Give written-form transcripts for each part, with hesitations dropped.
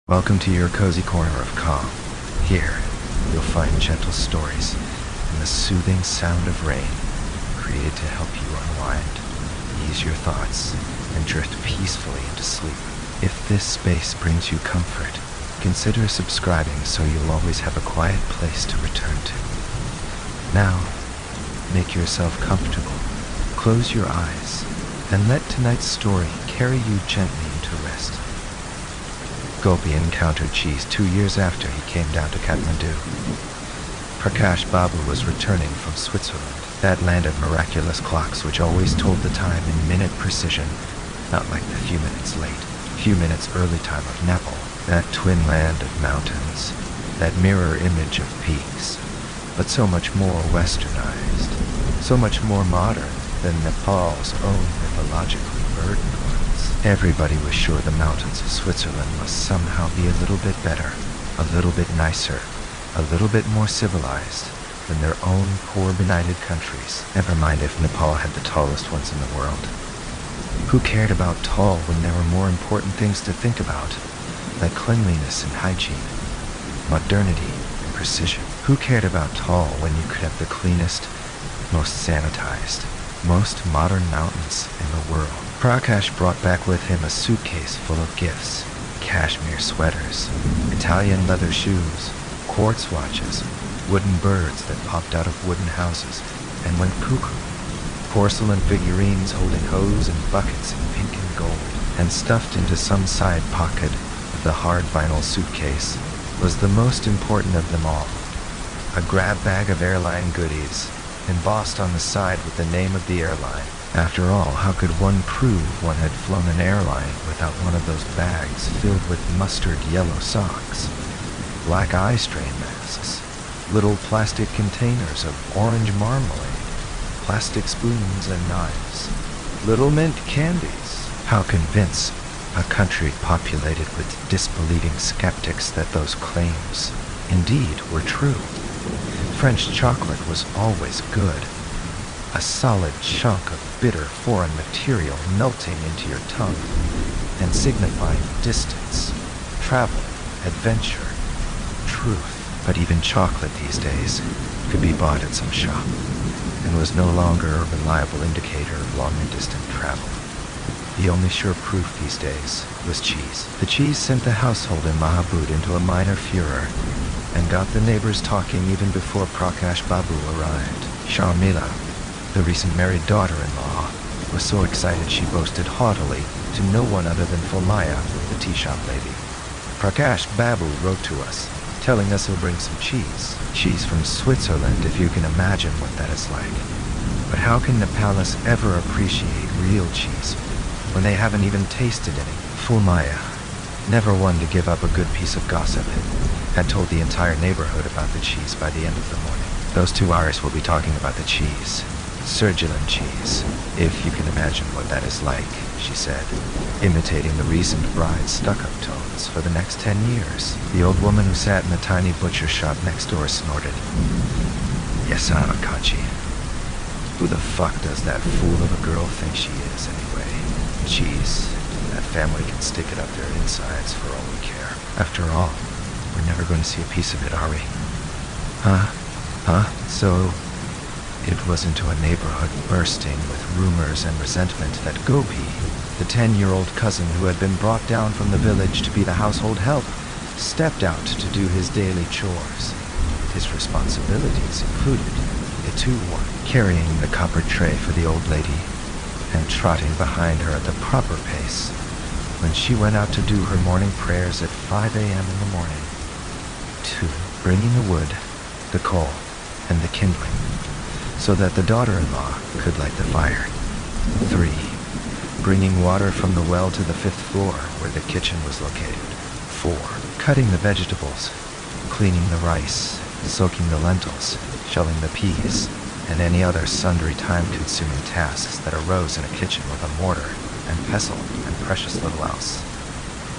Welcome to your cozy corner of calm. Here, you'll find gentle stories and the soothing sound of rain, created to help you unwind, ease your thoughts, and drift peacefully into sleep. If this space brings you comfort, consider subscribing so you'll always have a quiet place to return to. Now, make yourself comfortable, close your eyes, and let tonight's story carry you gently into rest. Gopi encountered Cheese 2 years after he came down to Kathmandu. Prakash Babu was returning from Switzerland, that land of miraculous clocks which always told the time in minute precision, not like the few minutes late, few minutes early time of Nepal, that twin land of mountains, that mirror image of peaks, but so much more westernized, so much more modern than Nepal's own mythologically burdened ones. Everybody was sure the mountains of Switzerland must somehow be a little bit better, a little bit nicer, a little bit more civilized than their own poor benighted countries. Never mind if Nepal had the tallest ones in the world. Who cared about tall when there were more important things to think about, like cleanliness and hygiene, modernity and precision? Who cared about tall when you could have the cleanest, most sanitized, most modern mountains in the world? Prakash brought back with him a suitcase full of gifts, cashmere sweaters, Italian leather shoes, quartz watches, wooden birds that popped out of wooden houses and went cuckoo, porcelain figurines holding hose and buckets in pink and gold, and stuffed into some side pocket of the hard vinyl suitcase was the most important of them all, a grab bag of airline goodies, embossed on the side with the name of the airline. After all, how could one prove one had flown an airline without one of those bags filled with mustard yellow socks, black eye strain masks, little plastic containers of orange marmalade, plastic spoons and knives, little mint candies? How convince a country populated with disbelieving skeptics that those claims indeed were true? French chocolate was always good. A solid chunk of bitter foreign material melting into your tongue and signifying distance, travel, adventure, truth. But even chocolate these days could be bought at some shop and was no longer a reliable indicator of long and distant travel. The only sure proof these days was cheese. The cheese sent the household in Mahabud into a minor furor and got the neighbors talking even before Prakash Babu arrived. Sharmila, the recent married daughter-in-law, was so excited she boasted haughtily to no one other than Fulmaya, the tea shop lady. Prakash Babu wrote to us, telling us he'll bring some cheese. Cheese from Switzerland, if you can imagine what that is like. But how can Nepalis ever appreciate real cheese when they haven't even tasted any? Fulmaya, never one to give up a good piece of gossip, had told the entire neighborhood about the cheese by the end of the morning. Those 2 hours will be talking about the cheese. Surgeon cheese, if you can imagine what that is like, she said, imitating the recent bride's stuck-up tones for the next 10 years. The old woman who sat in the tiny butcher shop next door snorted. Yes, I'm a Kachi. Who the fuck does that fool of a girl think she is, anyway? Cheese. That family can stick it up their insides for all we care. After all, we're never going to see a piece of it, are we? So, it was into a neighborhood bursting with rumors and resentment that Gopi, the 10-year-old cousin who had been brought down from the village to be the household help, stepped out to do his daily chores. His responsibilities included the 2-1, carrying the copper tray for the old lady, and trotting behind her at the proper pace when she went out to do her morning prayers at 5 a.m. in the morning. 2, bringing the wood, the coal, and the kindling, so that the daughter-in-law could light the fire. 3, bringing water from the well to the 5th floor where the kitchen was located. 4, cutting the vegetables, cleaning the rice, soaking the lentils, shelling the peas, and any other sundry time-consuming tasks that arose in a kitchen with a mortar and pestle and precious little else.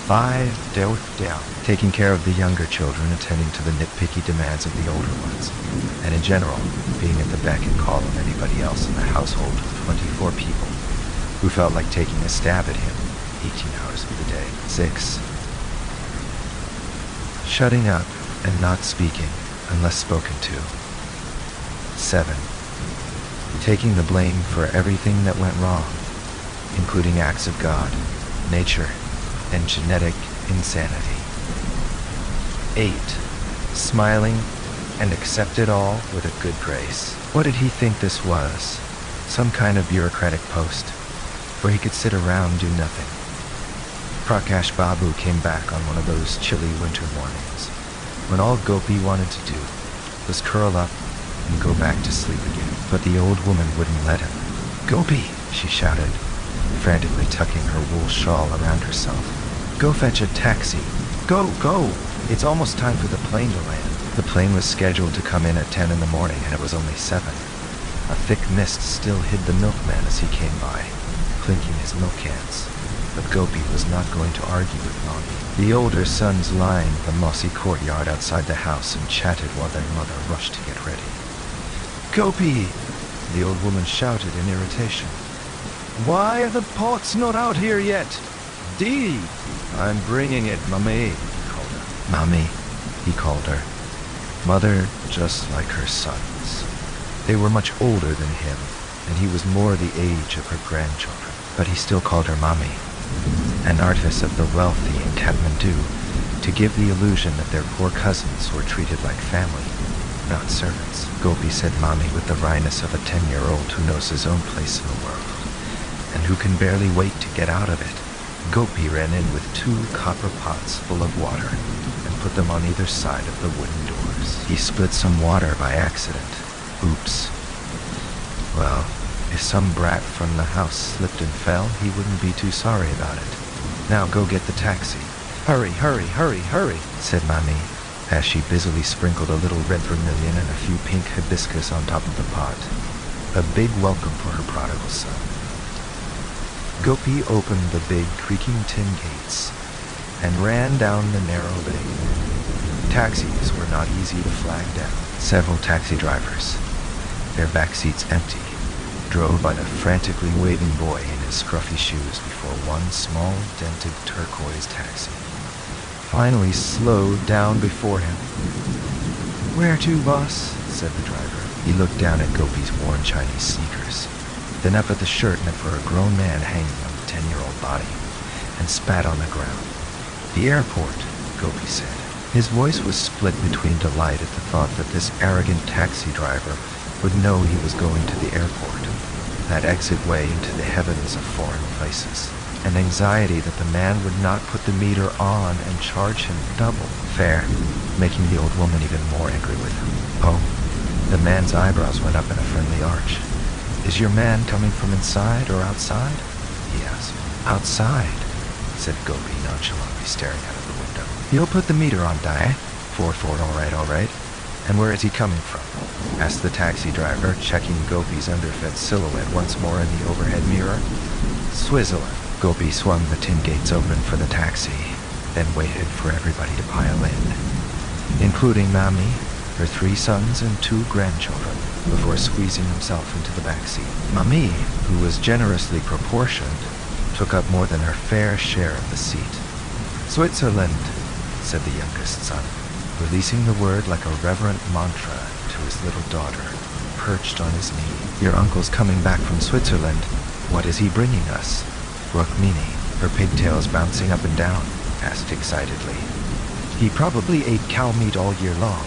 5, down, taking care of the younger children, attending to the nitpicky demands of the older ones, and in general, being at the beck and call of anybody else in the household of 24 people who felt like taking a stab at him 18 hours of the day. 6, shutting up and not speaking unless spoken to. 7. Taking the blame for everything that went wrong, including acts of God, nature, and genetic insanity. 8. Smiling and accept it all with a good grace. What did he think this was? Some kind of bureaucratic post, where he could sit around and do nothing. Prakash Babu came back on one of those chilly winter mornings, when all Gopi wanted to do was curl up and go back to sleep again. But the old woman wouldn't let him. "Gopi," she shouted, frantically tucking her wool shawl around herself. "Go fetch a taxi. Go, go! It's almost time for the plane to land." The plane was scheduled to come in at 10 in the morning, and it was only 7. A thick mist still hid the milkman as he came by, clinking his milk cans. But Gopi was not going to argue with Mommy. The older sons lined the mossy courtyard outside the house and chatted while their mother rushed to get ready. "Gopi!" the old woman shouted in irritation. "Why are the pots not out here yet? Dee! I'm bringing it, Mommy," he called her. "Mommy," he called her. Mother, just like her sons. They were much older than him, and he was more the age of her grandchildren. But he still called her Mommy, an artifice of the wealthy in Kathmandu, to give the illusion that their poor cousins were treated like family, not servants. Gopi said Mommy with the wryness of a 10-year-old who knows his own place in the world, and who can barely wait to get out of it. Gopi ran in with 2 copper pots full of water and put them on either side of the wooden doors. He spilled some water by accident. Oops. Well, if some brat from the house slipped and fell, he wouldn't be too sorry about it. "Now go get the taxi. Hurry, hurry, hurry, hurry," said Mommy, as she busily sprinkled a little red vermilion and a few pink hibiscus on top of the pot. A big welcome for her prodigal son. Gopi opened the big, creaking tin gates and ran down the narrow lane. Taxis were not easy to flag down. Several taxi drivers, their back seats empty, drove by the frantically waving boy in his scruffy shoes before one small, dented turquoise taxi finally slowed down before him. "Where to, boss?" said the driver. He looked down at Gopi's worn Chinese sneakers, then up at the shirt meant for a grown man hanging on the 10-year-old body, and spat on the ground. "The airport," Gopi said. His voice was split between delight at the thought that this arrogant taxi driver would know he was going to the airport, that exit way into the heavens of foreign places, and anxiety that the man would not put the meter on and charge him double fare, making the old woman even more angry with him. "Oh," the man's eyebrows went up in a friendly arch. "Is your man coming from inside or outside?" he asked. "Outside," said Gopi nonchalantly, staring out of the window. "You'll put the meter on, Dai." "4-4, all right. And where is he coming from?" asked the taxi driver, checking Gopi's underfed silhouette once more in the overhead mirror. "Switzerland." Gopi swung the tin gates open for the taxi, then waited for everybody to pile in, including Mommy, her 3 sons, and 2 grandchildren, before squeezing himself into the back seat. Mommy, who was generously proportioned, took up more than her fair share of the seat. "Switzerland," said the youngest son, releasing the word like a reverent mantra to his little daughter, perched on his knee. "Your uncle's coming back from Switzerland. What is he bringing us?" Rukmini, her pigtails bouncing up and down, asked excitedly. "He probably ate cow meat all year long,"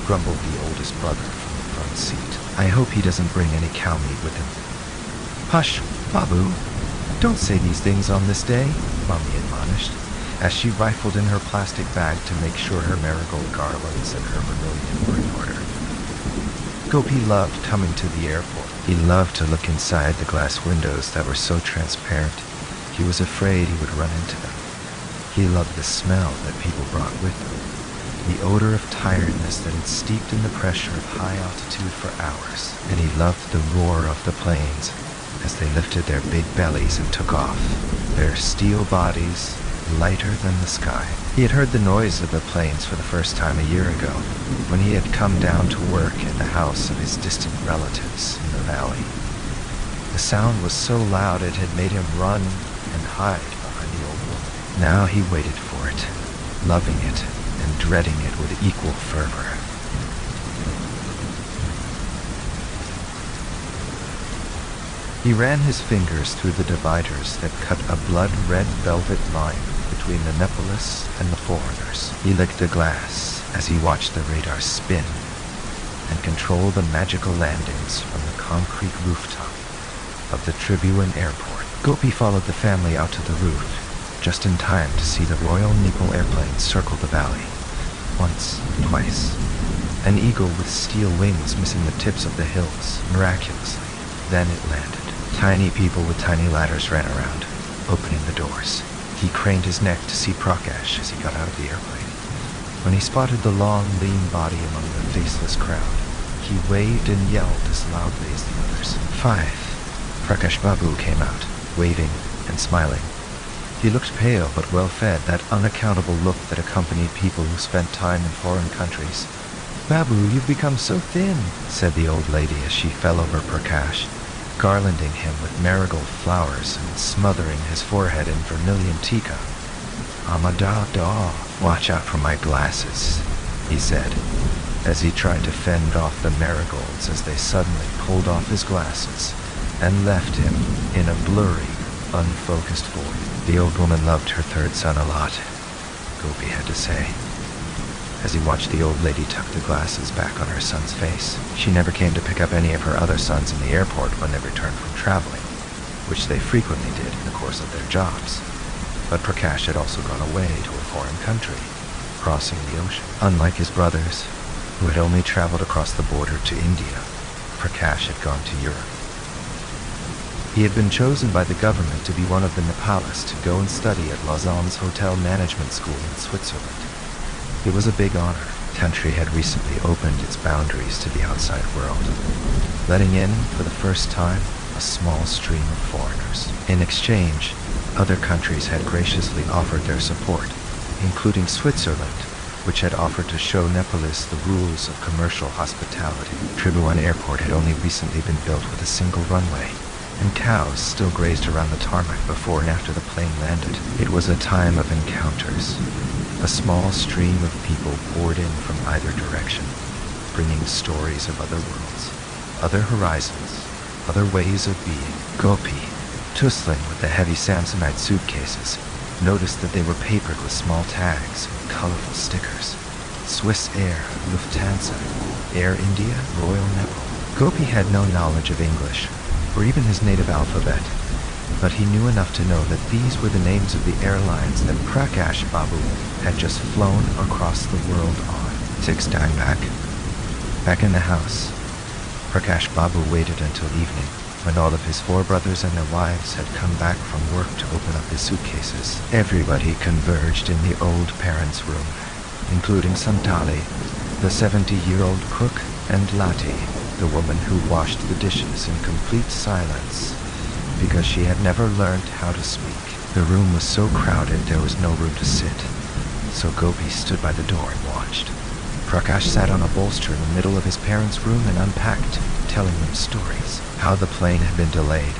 grumbled the oldest brother from the front seat. "I hope he doesn't bring any cow meat with him." "Hush, Babu. Don't say these things on this day," Mommy admonished, as she rifled in her plastic bag to make sure her marigold garlands and her vermilion were in order. Gopi loved coming to the airport. He loved to look inside the glass windows that were so transparent he was afraid he would run into them. He loved the smell that people brought with them, the odor of tiredness that had steeped in the pressure of high altitude for hours, and he loved the roar of the planes as they lifted their big bellies and took off, their steel bodies lighter than the sky. He had heard the noise of the planes for the first time a year ago, when he had come down to work at the house of his distant relatives in the valley. The sound was so loud it had made him run and hide behind the old woman. Now he waited for it, loving it and and dreading it with equal fervor. He ran his fingers through the dividers that cut a blood-red velvet line between the Nepalis and the foreigners. He licked a glass as he watched the radar spin and control the magical landings from the concrete rooftop of the Tribhuvan airport. Gopi followed the family out to the roof, just in time to see the Royal Nepal airplane circle the valley. Once, twice. An eagle with steel wings missing the tips of the hills, miraculously. Then it landed. Tiny people with tiny ladders ran around, opening the doors. He craned his neck to see Prakash as he got out of the airplane. When he spotted the long, lean body among the faceless crowd, he waved and yelled as loudly as the others. 5. Prakash Babu came out, waving and smiling. He looked pale but well-fed, that unaccountable look that accompanied people who spent time in foreign countries. "Babu, you've become so thin," said the old lady as she fell over Prakash, garlanding him with marigold flowers and smothering his forehead in vermilion tika. "Amada, watch out for my glasses," he said, as he tried to fend off the marigolds as they suddenly pulled off his glasses and left him in a blurry, unfocused void. The old woman loved her third son a lot, Gopi had to say, as he watched the old lady tuck the glasses back on her son's face. She never came to pick up any of her other sons in the airport when they returned from traveling, which they frequently did in the course of their jobs. But Prakash had also gone away to a foreign country, crossing the ocean. Unlike his brothers, who had only traveled across the border to India, Prakash had gone to Europe. He had been chosen by the government to be one of the Nepalis to go and study at Lausanne's hotel management school in Switzerland. It was a big honor. The country had recently opened its boundaries to the outside world, letting in, for the first time, a small stream of foreigners. In exchange, other countries had graciously offered their support, including Switzerland, which had offered to show Nepalis the rules of commercial hospitality. Tribhuvan Airport had only recently been built with a single runway, and cows still grazed around the tarmac before and after the plane landed. It was a time of encounters. A small stream of people poured in from either direction, bringing stories of other worlds, other horizons, other ways of being. Gopi, tussling with the heavy Samsonite suitcases, noticed that they were papered with small tags and colorful stickers. Swiss Air, Lufthansa, Air India, Royal Nepal. Gopi had no knowledge of English, or even his native alphabet, but he knew enough to know that these were the names of the airlines that Prakash Babu had just flown across the world on. 6 time back. Back in the house, Prakash Babu waited until evening, when all of his 4 brothers and their wives had come back from work to open up his suitcases. Everybody converged in the old parents' room, including Santali, the 70-year-old cook, and Lati, the woman who washed the dishes in complete silence because she had never learned how to speak. The room was so crowded there was no room to sit, so Gopi stood by the door and watched. Prakash sat on a bolster in the middle of his parents' room and unpacked, telling them stories. How the plane had been delayed,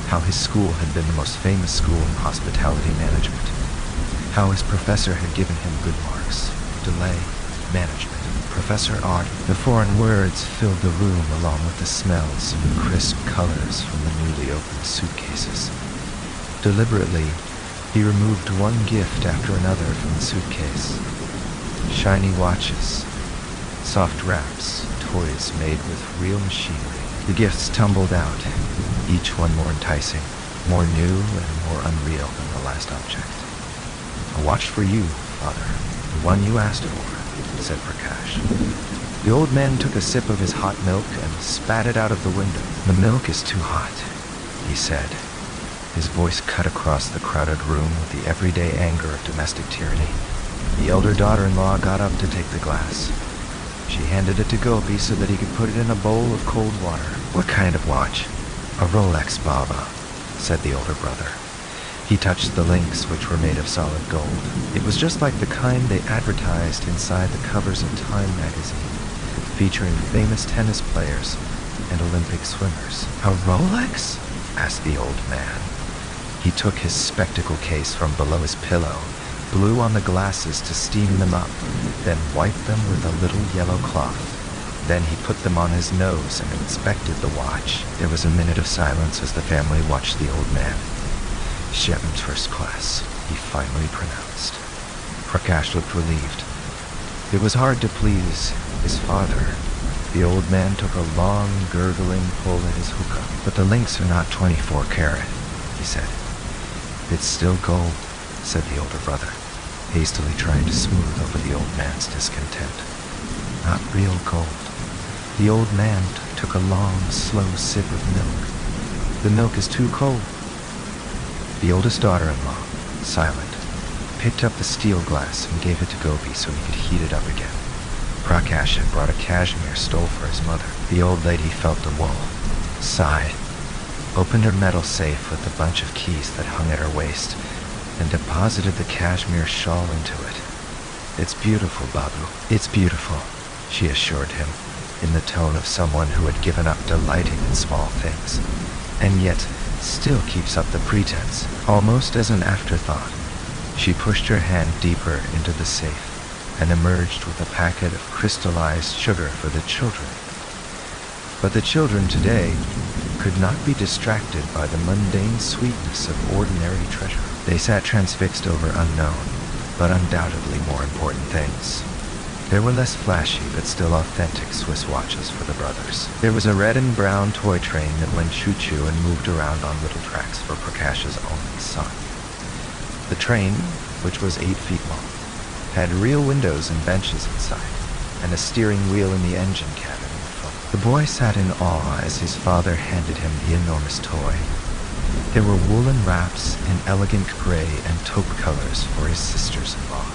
how his school had been the most famous school in hospitality management, how his professor had given him good marks. Delay, management, Professor Art. The foreign words filled the room along with the smells and crisp colors from the newly opened suitcases. Deliberately, he removed one gift after another from the suitcase. Shiny watches, soft wraps, toys made with real machinery. The gifts tumbled out, each one more enticing, more new and more unreal than the last object. "A watch for you, father, the one you asked for," said Prakash. The old man took a sip of his hot milk and spat it out of the window. "The milk is too hot," he said. His voice cut across the crowded room with the everyday anger of domestic tyranny. The elder daughter-in-law got up to take the glass. She handed it to Gopi so that he could put it in a bowl of cold water. "What kind of watch?" "A Rolex, Baba," said the older brother. He touched the links, which were made of solid gold. It was just like the kind they advertised inside the covers of Time magazine, featuring famous tennis players and Olympic swimmers. "A Rolex?" asked the old man. He took his spectacle case from below his pillow blew on the glasses to steam them up, then wiped them with a little yellow cloth. Then he put them on his nose and inspected the watch. There was a minute of silence as the family watched the old man. "Shipment first class," he finally pronounced. Prakash looked relieved. It was hard to please his father. The old man took a long, gurgling pull at his hookah. "But the links are not 24 karat, he said. "It's still gold," said the older brother, hastily trying to smooth over the old man's discontent. "Not real gold." The old man took a long, slow sip of milk. "The milk is too cold." The oldest daughter-in-law, silent, picked up the steel glass and gave it to Gopi so he could heat it up again. Prakash had brought a cashmere stole for his mother. The old lady felt the wool, sighed, opened her metal safe with a bunch of keys that hung at her waist, and deposited the cashmere shawl into it. "It's beautiful, Babu. It's beautiful," she assured him, in the tone of someone who had given up delighting in small things, and yet still keeps up the pretense, almost as an afterthought. She pushed her hand deeper into the safe and emerged with a packet of crystallized sugar for the children. But the children today could not be distracted by the mundane sweetness of ordinary treasure. They sat transfixed over unknown, but undoubtedly more important things. There were less flashy but still authentic Swiss watches for the brothers. There was a red and brown toy train that went choo-choo and moved around on little tracks for Prakash's only son. The train, which was 8 feet long, had real windows and benches inside, and a steering wheel in the engine cabin in front. The boy sat in awe as his father handed him the enormous toy. There were woolen wraps in elegant gray and taupe colors for his sisters-in-law.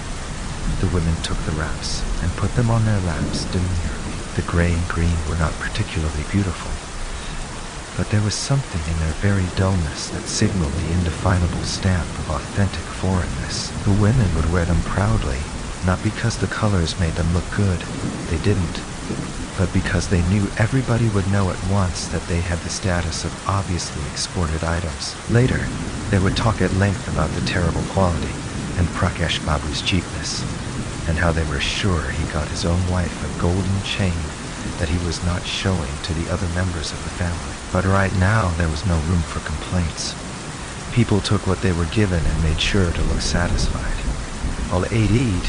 The women took the wraps and put them on their laps demurely. The gray and green were not particularly beautiful, but there was something in their very dullness that signaled the indefinable stamp of authentic foreignness. The women would wear them proudly, not because the colors made them look good, they didn't, but because they knew everybody would know at once that they had the status of obviously exported items. Later, they would talk at length about the terrible quality and Prakash Babu's cheapness, and how they were sure he got his own wife a golden chain that he was not showing to the other members of the family. But right now, there was no room for complaints. People took what they were given and made sure to look satisfied. While at Eid,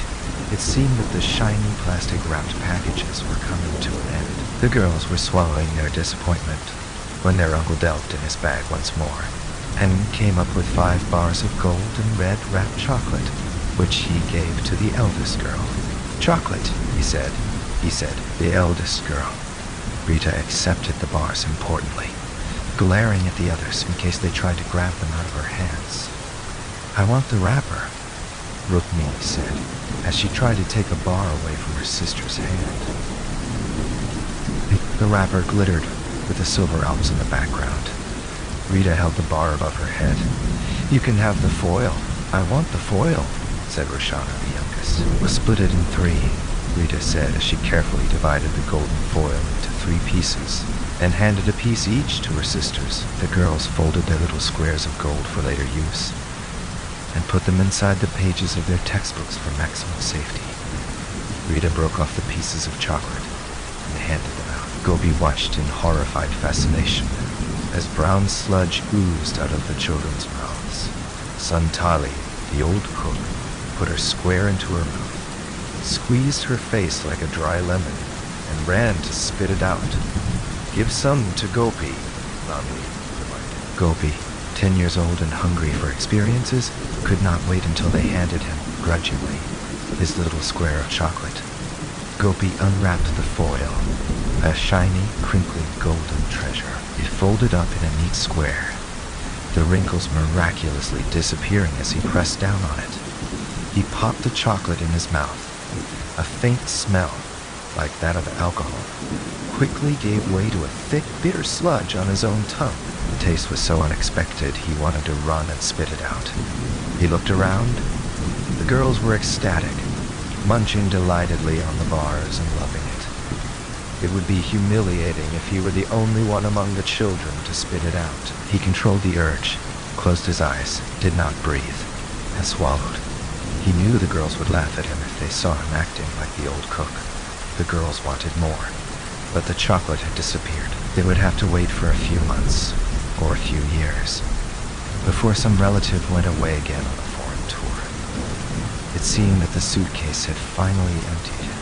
it seemed that the shiny plastic-wrapped packages were coming to an end. The girls were swallowing their disappointment when their uncle delved in his bag once more and came up with 5 bars of gold and red wrapped chocolate, which he gave to the eldest girl. "Chocolate," he said, the eldest girl. Rita accepted the bars importantly, glaring at the others in case they tried to grab them out of her hands. "I want the wrapper," Rukmini said, as she tried to take a bar away from her sister's hand. The wrapper glittered with the silver Alps in the background. Rita held the bar above her head. "You can have the foil. I want the foil," said Roshana, the youngest. "We'll split it in 3, Rita said as she carefully divided the golden foil into 3 pieces and handed a piece each to her sisters. The girls folded their little squares of gold for later use and put them inside the pages of their textbooks for maximum safety. Rita broke off the pieces of chocolate and handed them out. Gopi watched in horrified fascination as brown sludge oozed out of the children's mouths. Santali, the old cook, put her square into her mouth, squeezed her face like a dry lemon, and ran to spit it out. "Give some to Gopi," Lamini reminded. Gopi, 10 years old and hungry for experiences, could not wait until they handed him, grudgingly, his little square of chocolate. Gopi unwrapped the foil, a shiny, crinkly golden treasure. It folded up in a neat square, the wrinkles miraculously disappearing as he pressed down on it. He popped the chocolate in his mouth. A faint smell, like that of alcohol, quickly gave way to a thick, bitter sludge on his own tongue. The taste was so unexpected he wanted to run and spit it out. He looked around. The girls were ecstatic, munching delightedly on the bars and loving it. It would be humiliating if he were the only one among the children to spit it out. He controlled the urge, closed his eyes, did not breathe, and swallowed. He knew the girls would laugh at him if they saw him acting like the old cook. The girls wanted more, but the chocolate had disappeared. They would have to wait for a few months, or a few years, before some relative went away again on a foreign tour. It seemed that the suitcase had finally emptied.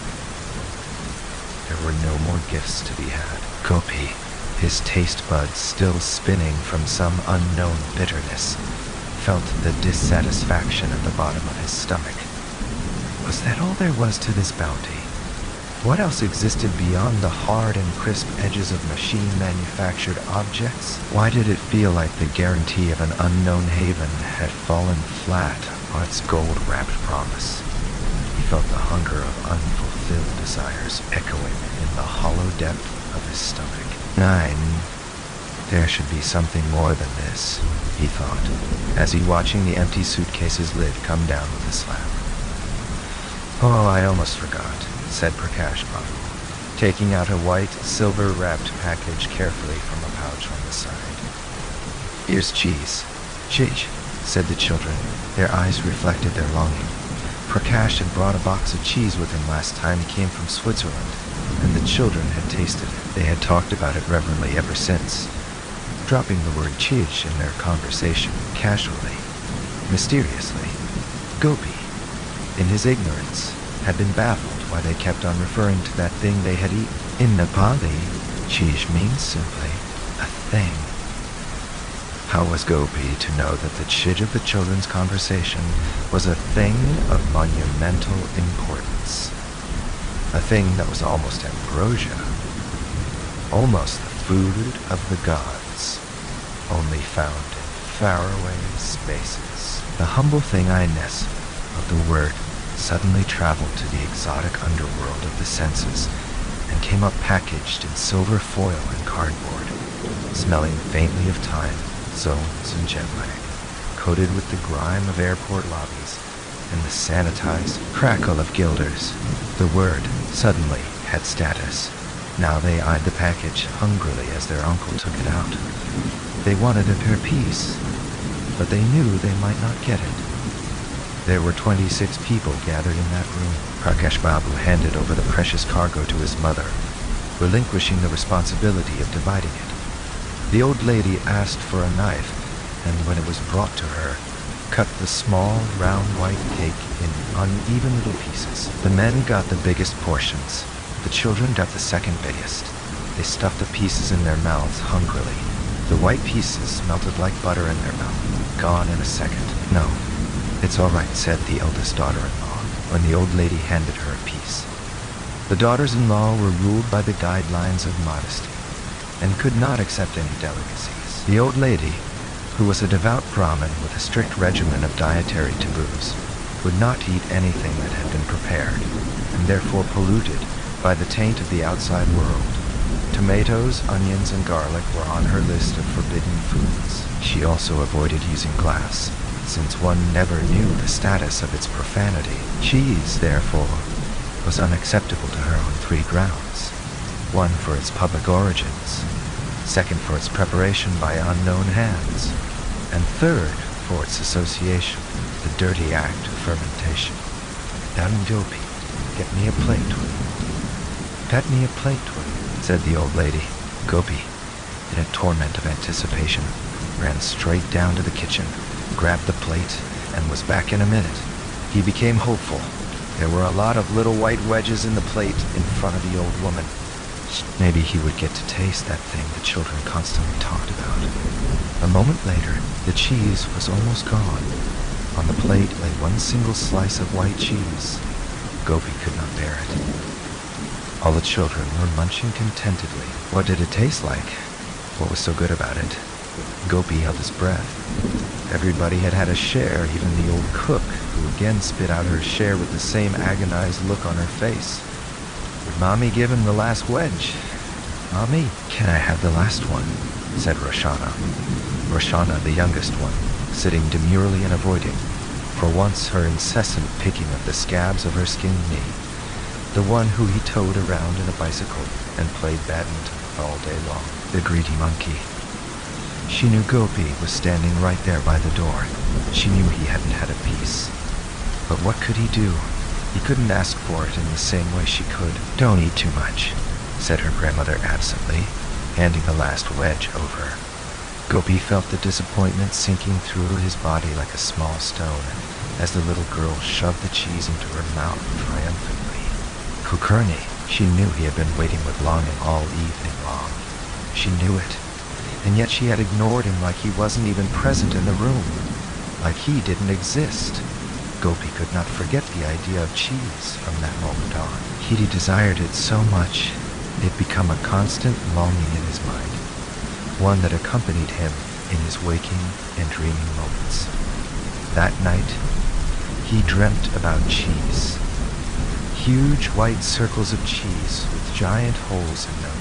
There were no more gifts to be had. Gopi, his taste buds still spinning from some unknown bitterness, felt the dissatisfaction at the bottom of his stomach. Was that all there was to this bounty? What else existed beyond the hard and crisp edges of machine-manufactured objects? Why did it feel like the guarantee of an unknown haven had fallen flat on its gold-wrapped promise? He felt the hunger of unfulfilled desires echoing in the hollow depth of his stomach. There should be something more than this, he thought, as he watching the empty suitcase's lid come down with a slap. Oh, I almost forgot, said Prakash Babu, taking out a white, silver-wrapped package carefully from a pouch on the side. Here's cheese. Cheese, said the children, their eyes reflected their longing. Prakash had brought a box of cheese with him last time he came from Switzerland, and the children had tasted it. They had talked about it reverently ever since, dropping the word cheese in their conversation casually, mysteriously. Gopi, in his ignorance, had been baffled why they kept on referring to that thing they had eaten. In Nepali, cheese means simply a thing. How was Gopi to know that the chid of the children's conversation was a thing of monumental importance? A thing that was almost ambrosia, almost the food of the gods, only found in faraway spaces. The humble thinginess of the word suddenly traveled to the exotic underworld of the senses and came up packaged in silver foil and cardboard, smelling faintly of thyme, zones, and jet lag, coated with the grime of airport lobbies and the sanitized crackle of guilders. The word suddenly had status. Now they eyed the package hungrily as their uncle took it out. They wanted a fair piece, but they knew they might not get it. There were 26 people gathered in that room. Prakash Babu handed over the precious cargo to his mother, relinquishing the responsibility of dividing it. The old lady asked for a knife, and when it was brought to her, cut the small, round white cake in uneven little pieces. The men got the biggest portions. The children got the second biggest. They stuffed the pieces in their mouths hungrily. The white pieces melted like butter in their mouth, gone in a second. No, it's all right, said the eldest daughter-in-law, when the old lady handed her a piece. The daughters-in-law were ruled by the guidelines of modesty, and could not accept any delicacies. The old lady, who was a devout Brahmin with a strict regimen of dietary taboos, would not eat anything that had been prepared, and therefore polluted by the taint of the outside world. Tomatoes, onions, and garlic were on her list of forbidden foods. She also avoided using glass, since one never knew the status of its profanity. Cheese, therefore, was unacceptable to her on 3 grounds. 1, for its public origins, 2nd, for its preparation by unknown hands, and 3rd, for its association, the dirty act of fermentation. Gopi, get me a plate, will you? Get me a plate, will you? Said the old lady. Gopi, in a torment of anticipation, ran straight down to the kitchen, grabbed the plate, and was back in a minute. He became hopeful. There were a lot of little white wedges in the plate in front of the old woman. Maybe he would get to taste that thing the children constantly talked about. A moment later, the cheese was almost gone. On the plate lay one single slice of white cheese. Gopi could not bear it. All the children were munching contentedly. What did it taste like? What was so good about it? Gopi held his breath. Everybody had had a share, even the old cook, who again spit out her share with the same agonized look on her face. Would Mommy give him the last wedge? Mommy, can I have the last one? Said Roshana. Roshana, the youngest one, sitting demurely and avoiding, for once her incessant picking of the scabs of her skinned knee. The one who he towed around in a bicycle and played badminton with all day long. The greedy monkey. She knew Gopi was standing right there by the door. She knew he hadn't had a piece. But what could he do? He couldn't ask for it in the same way she could. "Don't eat too much," said her grandmother absently, handing the last wedge over. Gopi felt the disappointment sinking through his body like a small stone as the little girl shoved the cheese into her mouth triumphantly. Kukurni, she knew he had been waiting with longing all evening long. She knew it, and yet she had ignored him like he wasn't even present in the room, like he didn't exist. Gopi could not forget the idea of cheese from that moment on. He desired it so much, it became a constant longing in his mind, one that accompanied him in his waking and dreaming moments. That night, he dreamt about cheese. Huge white circles of cheese with giant holes in them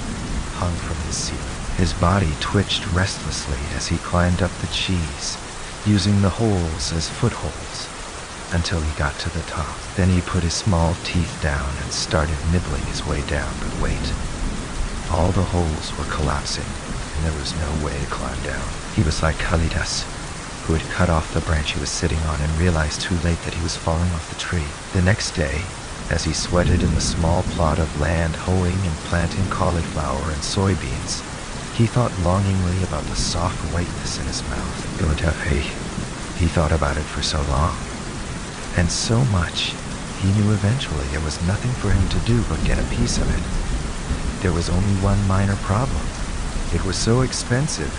hung from his ceiling. His body twitched restlessly as he climbed up the cheese, using the holes as footholds, until he got to the top. Then he put his small teeth down and started nibbling his way down, but wait. All the holes were collapsing, and there was no way to climb down. He was like Kalidas, who had cut off the branch he was sitting on and realized too late that he was falling off the tree. The next day, as he sweated in the small plot of land hoeing and planting cauliflower and soybeans, he thought longingly about the soft whiteness in his mouth. He thought about it for so long, and so much, he knew eventually there was nothing for him to do but get a piece of it. There was only one minor problem. It was so expensive,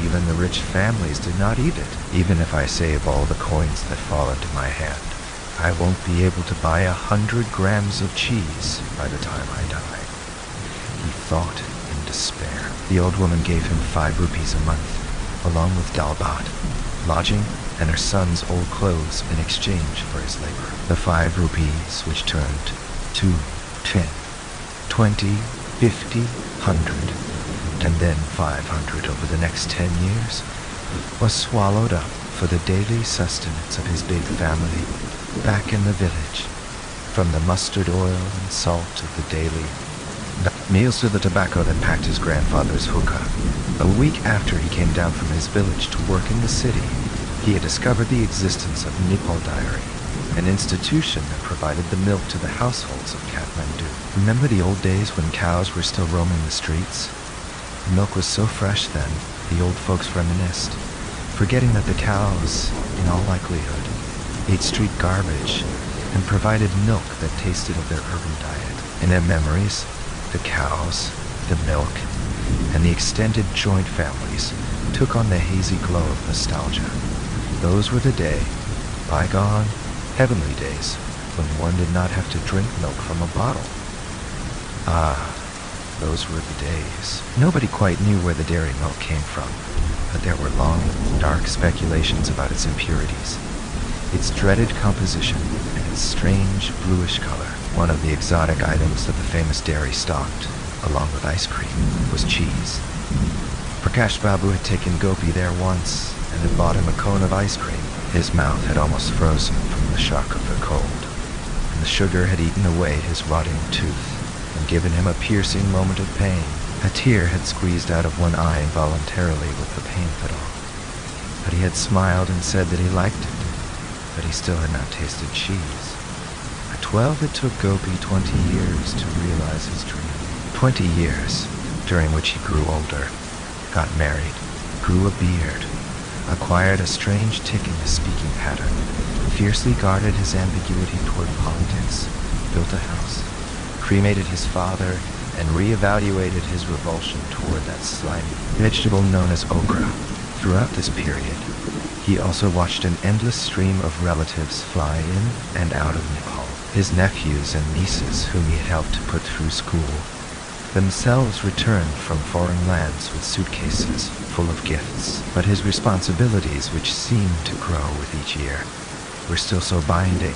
even the rich families did not eat it. Even if I save all the coins that fall into my hand, I won't be able to buy 100 grams of cheese by the time I die. He thought in despair. The old woman gave him 5 rupees a month, along with dalbat, lodging, and her son's old clothes in exchange for his labor. The 5 rupees, which turned to 10, 20, 50, 100, and then 500 over the next 10 years, was swallowed up for the daily sustenance of his big family back in the village, from the mustard oil and salt of the daily meals to the tobacco that packed his grandfather's hookah. A week after he came down from his village to work in the city, he had discovered the existence of Nipal Dairy, an institution that provided the milk to the households of Kathmandu. Remember the old days when cows were still roaming the streets? The milk was so fresh then, the old folks reminisced, forgetting that the cows, in all likelihood, ate street garbage and provided milk that tasted of their urban diet. In their memories, the cows, the milk, and the extended joint families took on the hazy glow of nostalgia. Those were the bygone, heavenly days when one did not have to drink milk from a bottle. Ah, those were the days. Nobody quite knew where the dairy milk came from, but there were long, dark speculations about its impurities, its dreaded composition, and its strange bluish color. One of the exotic items that the famous dairy stocked, along with ice cream, was cheese. Prakash Babu had taken Gopi there once and had bought him a cone of ice cream. His mouth had almost frozen from the shock of the cold, and the sugar had eaten away his rotting tooth and given him a piercing moment of pain. A tear had squeezed out of one eye involuntarily with the pain of it all. But he had smiled and said that he liked it, but he still had not tasted cheese. At 12, it took Gopi 20 years to realize his dream. 20 years, during which he grew older, got married, grew a beard, acquired a strange tic in his speaking pattern, fiercely guarded his ambiguity toward politics, built a house, cremated his father, and reevaluated his revulsion toward that slimy vegetable known as okra. Throughout this period, he also watched an endless stream of relatives fly in and out of Nepal. His nephews and nieces, whom he had helped to put through school, themselves returned from foreign lands with suitcases full of gifts. But his responsibilities, which seemed to grow with each year, were still so binding,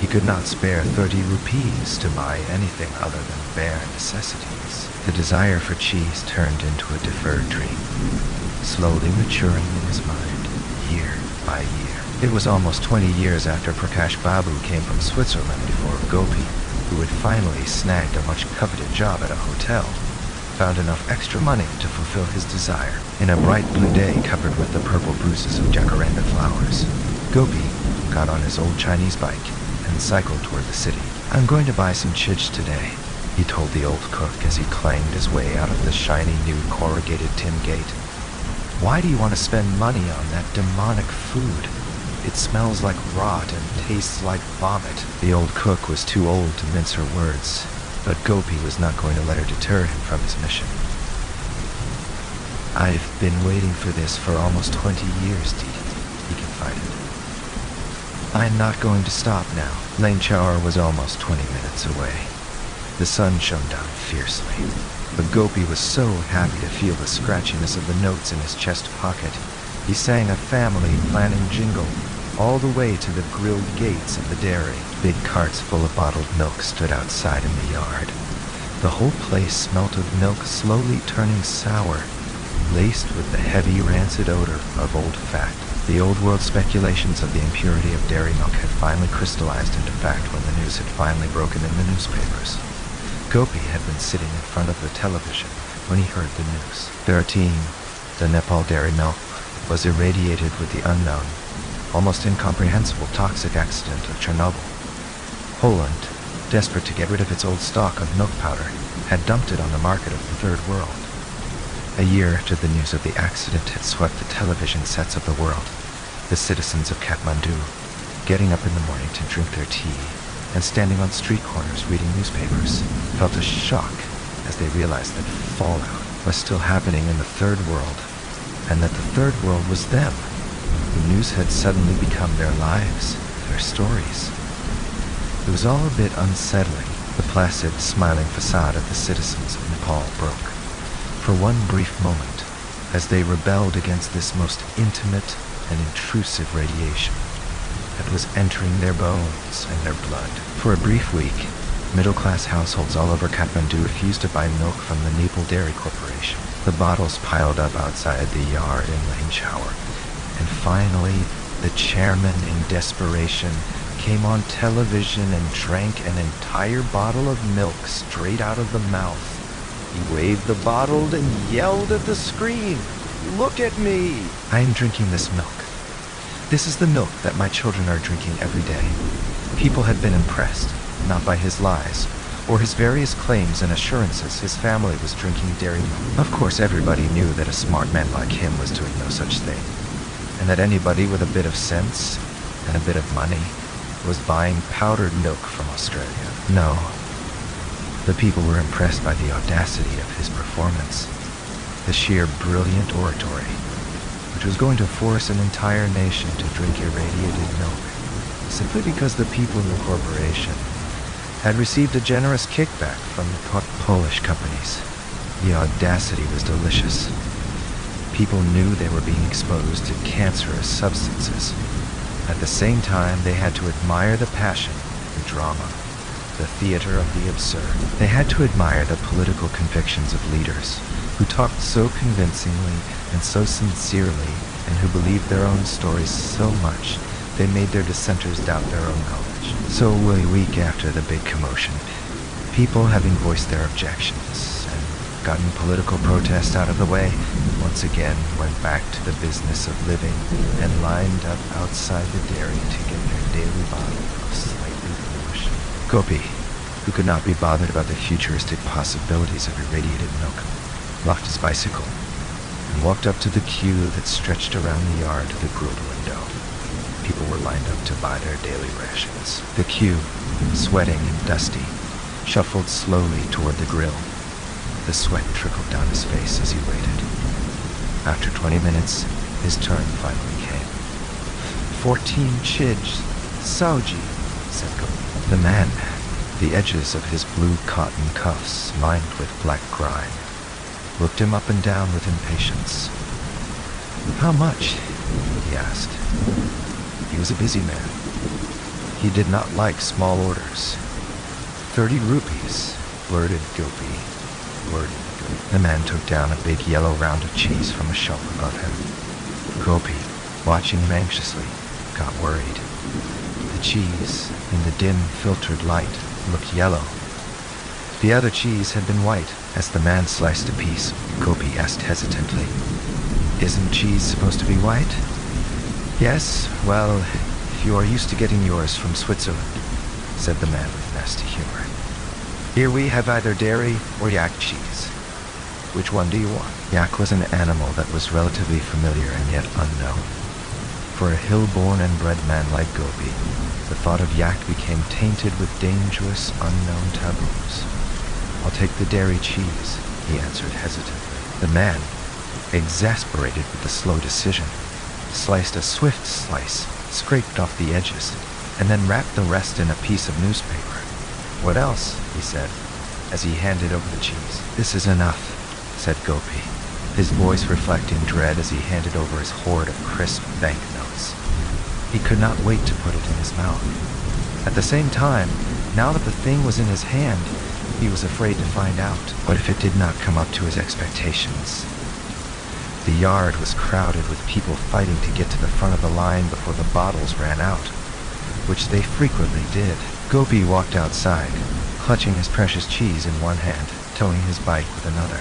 he could not spare 30 rupees to buy anything other than bare necessities. The desire for cheese turned into a deferred dream, slowly maturing in his mind, year by year. It was almost 20 years after Prakash Babu came from Switzerland before Gopi, who had finally snagged a much-coveted job at a hotel, found enough extra money to fulfill his desire. In a bright blue day covered with the purple bruises of jacaranda flowers, Gopi, got on his old Chinese bike and cycled toward the city. "I'm going to buy some chidge today," he told the old cook as he clanged his way out of the shiny new corrugated tin gate. "Why do you want to spend money on that demonic food? It smells like rot and tastes like vomit." The old cook was too old to mince her words, but Gopi was not going to let her deter him from his mission. "I've been waiting for this for almost 20 years, Dee," he confided. "I'm not going to stop now." Lane Chowar was almost 20 minutes away. The sun shone down fiercely, but Gopi was so happy to feel the scratchiness of the notes in his chest pocket. He sang a family planning jingle all the way to the grilled gates of the dairy. Big carts full of bottled milk stood outside in the yard. The whole place smelt of milk slowly turning sour, laced with the heavy, rancid odor of old fat. The old-world speculations of the impurity of dairy milk had finally crystallized into fact when the news had finally broken in the newspapers. Gopi had been sitting in front of the television when he heard the news. Bedtime, the Nepal dairy milk, was irradiated with the unknown, almost incomprehensible toxic accident of Chernobyl. Poland, desperate to get rid of its old stock of milk powder, had dumped it on the market of the Third World. A year after the news of the accident had swept the television sets of the world, the citizens of Kathmandu, getting up in the morning to drink their tea and standing on street corners reading newspapers, felt a shock as they realized that fallout was still happening in the Third World, and that the Third World was them. The news had suddenly become their lives, their stories. It was all a bit unsettling. The placid, smiling facade of the citizens of Nepal broke for one brief moment as they rebelled against this most intimate and intrusive radiation that was entering their bones and their blood. For a brief week, middle-class households all over Kathmandu refused to buy milk from the Nepal Dairy Corporation. The bottles piled up outside the yard in Lane Chowar, and finally, the chairman, in desperation, came on television and drank an entire bottle of milk straight out of the mouth. He waved the bottle and yelled at the screen, "Look at me! I am drinking this milk. This is the milk that my children are drinking every day." People had been impressed, not by his lies, or his various claims and assurances his family was drinking dairy milk. Of course, everybody knew that a smart man like him was doing no such thing, and that anybody with a bit of sense and a bit of money was buying powdered milk from Australia. No. The people were impressed by the audacity of his performance, the sheer brilliant oratory, which was going to force an entire nation to drink irradiated milk, simply because the people in the corporation had received a generous kickback from the Polish companies. The audacity was delicious. People knew they were being exposed to cancerous substances. At the same time, they had to admire the passion, the drama, the theater of the absurd. They had to admire the political convictions of leaders who talked so convincingly and so sincerely, and who believed their own stories so much they made their dissenters doubt their own knowledge. So a week after the big commotion, people having voiced their objections and gotten political protest out of the way, once again went back to the business of living and lined up outside the dairy to get their daily bottle of slightly bluish. Gopi, who could not be bothered about the futuristic possibilities of irradiated milk, locked his bicycle and walked up to the queue that stretched around the yard to the grilled window. People were lined up to buy their daily rations. The queue, sweating and dusty, shuffled slowly toward the grill. The sweat trickled down his face as he waited. After 20 minutes, his turn finally came. 14 chidge, Sauji, said Gopi. The man, the edges of his blue cotton cuffs lined with black grime, looked him up and down with impatience. "How much?" he asked. He was a busy man. He did not like small orders. 30 rupees, blurted Gopi. Blurted Gopi. The man took down a big yellow round of cheese from a shelf above him. Gopi, watching him anxiously, got worried. The cheese, in the dim, filtered light, looked yellow. The other cheese had been white. As the man sliced a piece, Gopi asked hesitantly, "Isn't cheese supposed to be white?" "Yes, well, if You are used to getting yours from Switzerland," said the man with nasty humor. "Here we have either dairy or yak cheese. Which one do you want?" Yak was an animal that was relatively familiar and yet unknown. For a hill-born and bred man like Gopi, the thought of yak became tainted with dangerous, unknown taboos. "I'll take the dairy cheese," he answered hesitantly. The man, exasperated with the slow decision, sliced a swift slice, scraped off the edges, and then wrapped the rest in a piece of newspaper. "What else?" he said, as he handed over the cheese. "This is enough," said Gopi, his voice reflecting dread as he handed over his hoard of crisp banknotes. He could not wait to put it in his mouth. At the same time, now that the thing was in his hand, he was afraid to find out. What if it did not come up to his expectations? The yard was crowded with people fighting to get to the front of the line before the bottles ran out, which they frequently did. Gopi walked outside, clutching his precious cheese in one hand, towing his bike with another.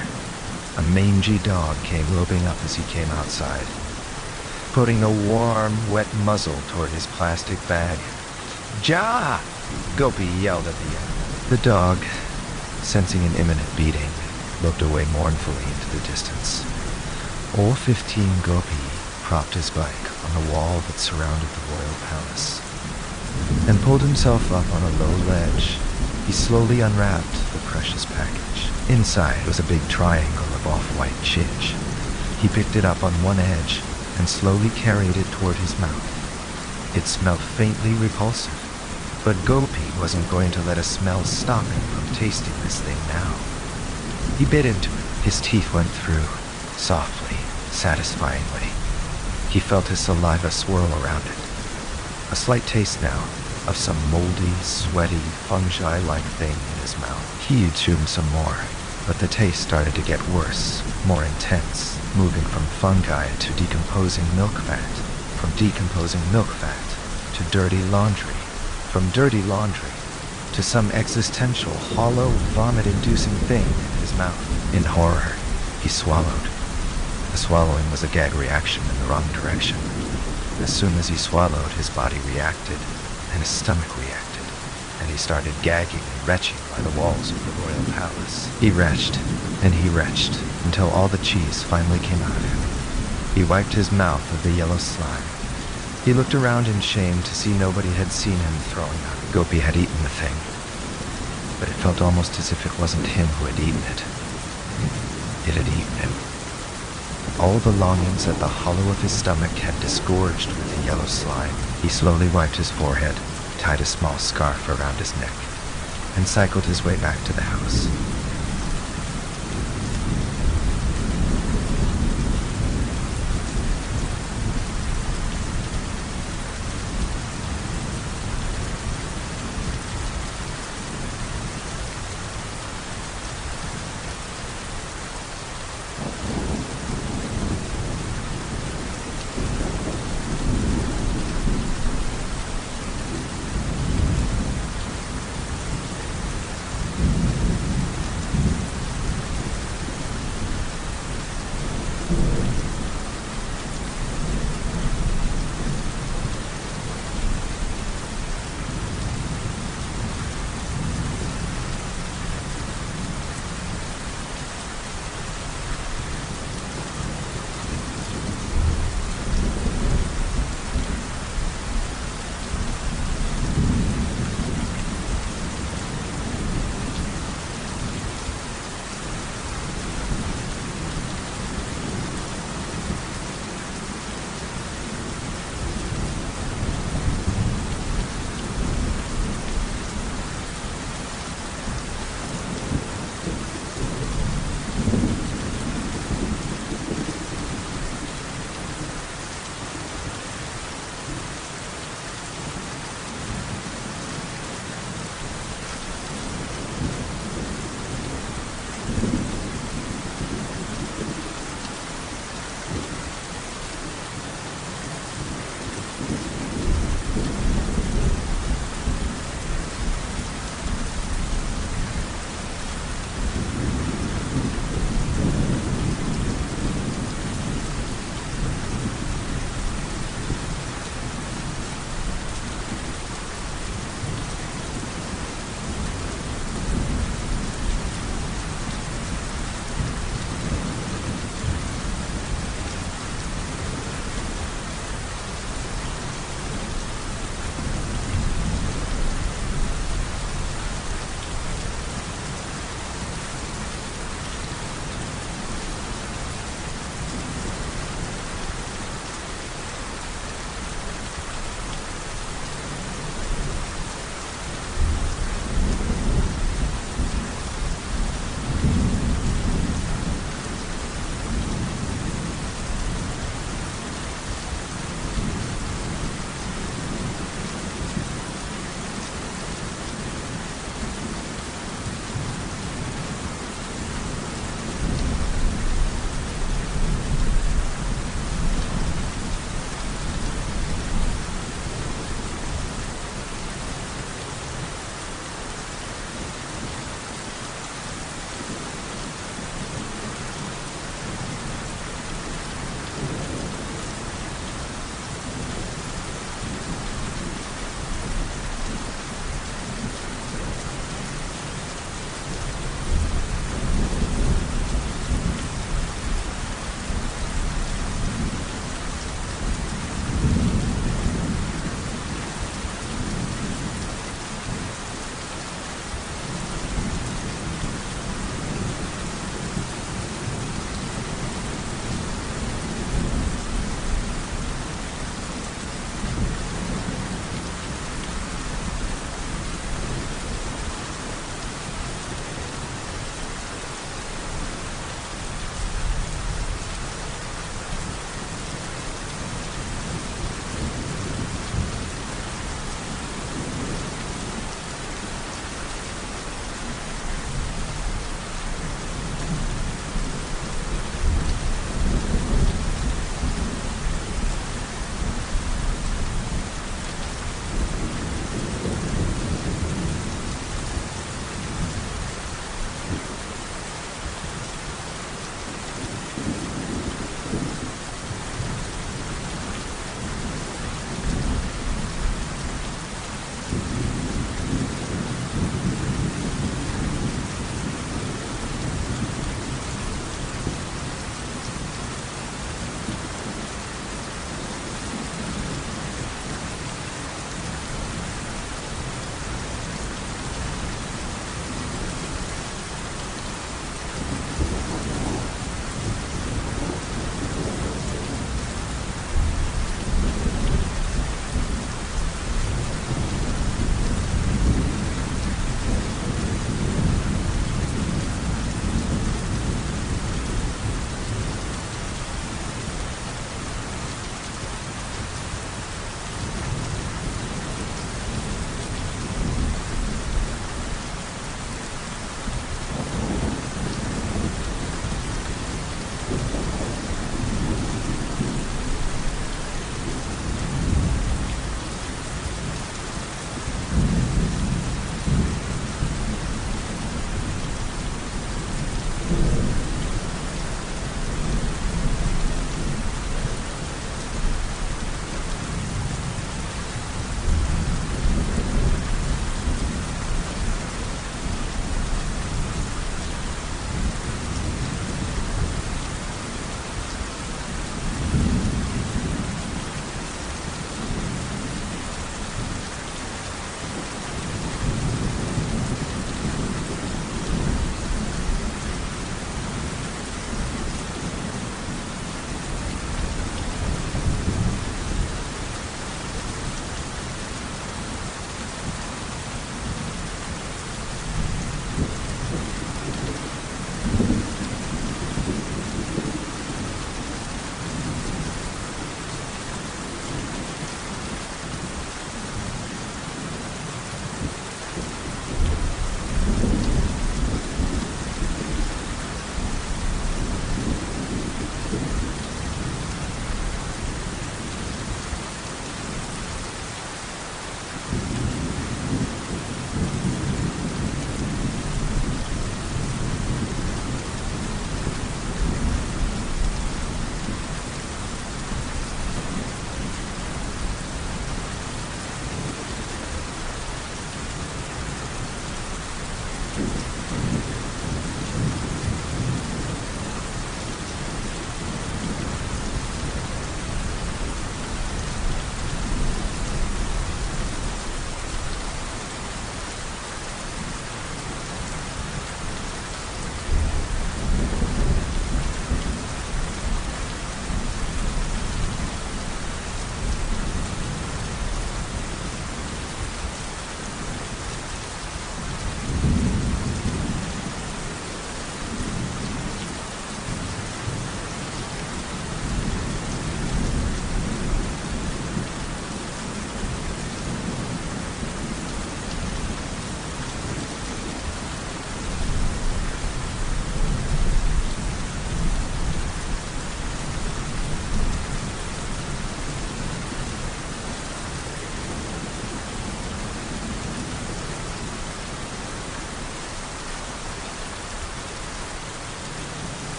A mangy dog came loping up as he came outside, putting a warm, wet muzzle toward his plastic bag. "Ja!" Gopi yelled at the end. The dog, sensing an imminent beating, looked away mournfully into the distance. Old 15 Gopi propped his bike on the wall that surrounded the royal palace and pulled himself up on a low ledge. He slowly unwrapped the precious package. Inside was a big triangle of off-white chitch. He picked it up on one edge and slowly carried it toward his mouth. It smelled faintly repulsive, but Gopi wasn't going to let a smell stop him from tasting this thing now. He bit into it. His teeth went through, softly, satisfyingly. He felt his saliva swirl around it. A slight taste now of some moldy, sweaty, fungi-like thing in his mouth. He chewed some more, but the taste started to get worse, more intense, moving from fungi to decomposing milk fat, from decomposing milk fat to dirty laundry, from dirty laundry to some existential, hollow, vomit-inducing thing in his mouth. In horror, he swallowed. The swallowing was a gag reaction in the wrong direction. As soon as he swallowed, his body reacted, and his stomach reacted, and he started gagging and retching by the walls of the royal palace. He retched, and he retched, until all the cheese finally came out of him. He wiped his mouth of the yellow slime. He looked around in shame to see nobody had seen him throwing up. Gopi had eaten the thing, but it felt almost as if it wasn't him who had eaten it. It had eaten him. All the longings at the hollow of his stomach had disgorged with the yellow slime. He slowly wiped his forehead, tied a small scarf around his neck, and cycled his way back to the house.